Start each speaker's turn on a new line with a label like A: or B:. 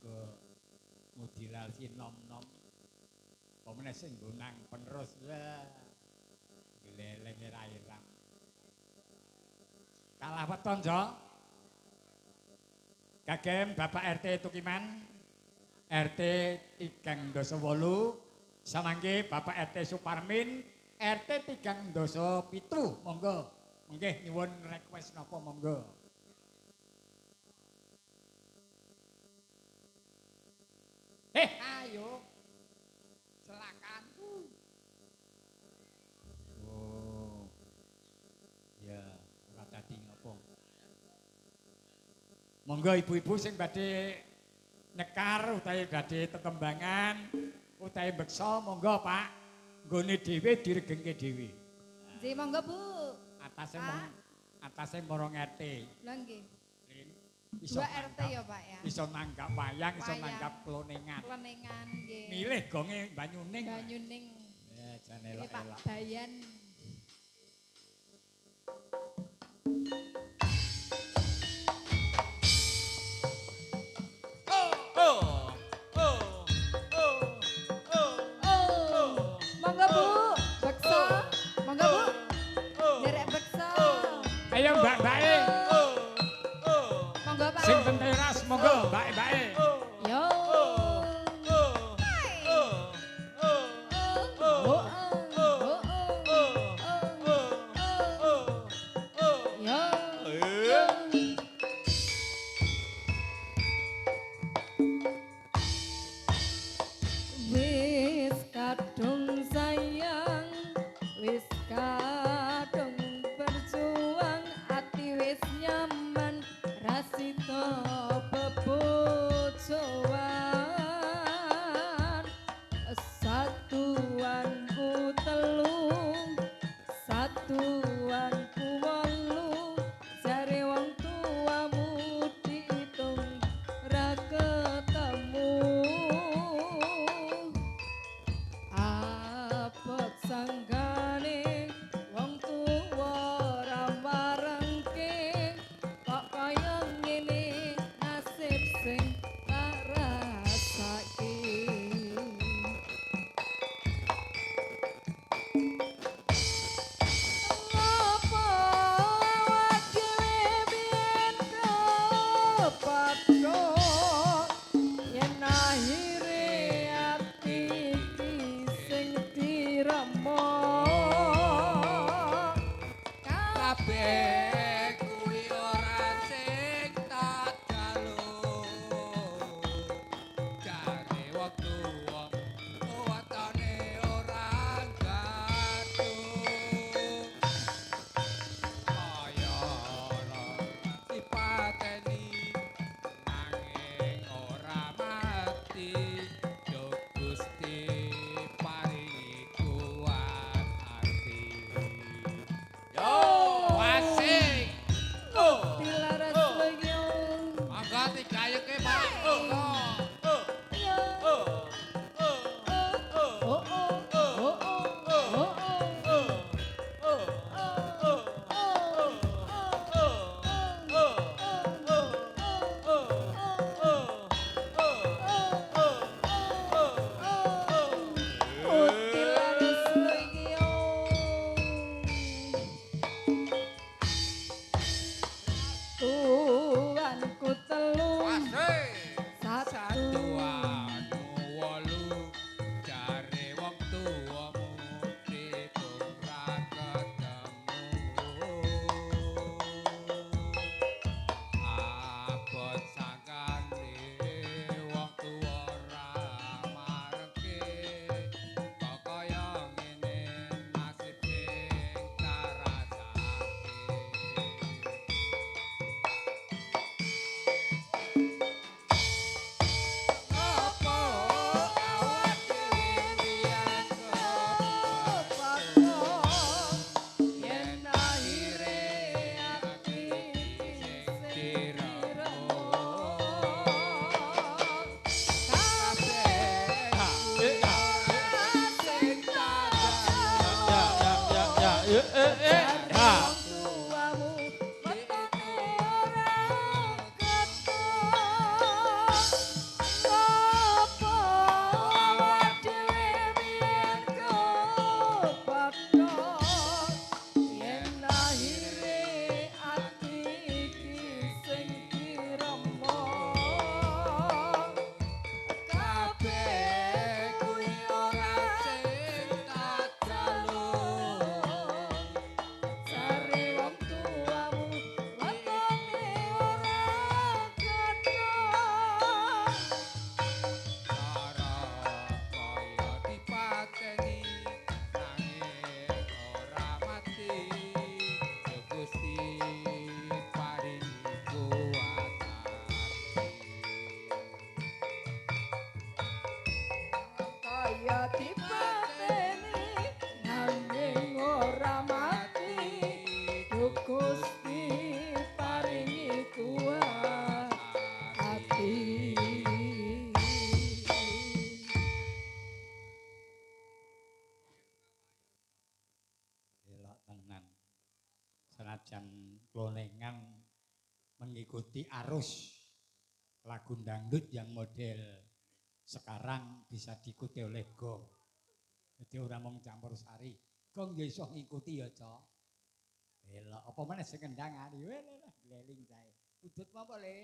A: mergo mudilal sinom-nom. Pemene sing gunang penerus lah. Gleleng ra irang. Kalah weton, Jo. Kagem Bapak RT Tukiman, RT 308, samangke Bapak RT Suparmin, RT 307, monggo. Nggih nyuwun request napa monggo. Ayo. Silakan. Oh. Ya, ora dadi ngopo. Monggo ibu-ibu sing badhe nyekar utawi badhe tetembangan utawi beksa monggo Pak. Nggone dhewe diregengke dhewe.
B: Nggih monggo Bu.
A: Atase morong RT.
B: Lah nggih.
A: Iso
B: RT ya Pak ya.
A: Iso nanggap wayang, iso nanggap klonengan.
B: Klonengan nggih.
A: Milih gonge Banyuning.
B: Banyuning.
A: Ya jan elok-elok.
B: Pak Bayan. Monggo Bu, beksa. Monggo Bu. Derek beksa.
A: Ayo Mbak-mbake.
B: Monggo Pak.
A: Sing ten teras monggo Mbak-mbake.
B: Yo. Wis kadung sayang, wis kadung berjuang, ati wis nyaman rasito.
A: senajan klonengan mengikuti arus lagu dangdut yang model sekarang bisa diikuti oleh gong. Jadi ora mung campur sari. Gong ya iso ngikuti ya, Cok. Elok apa meneh sing kendang ari. Leling sae. Udut apa le?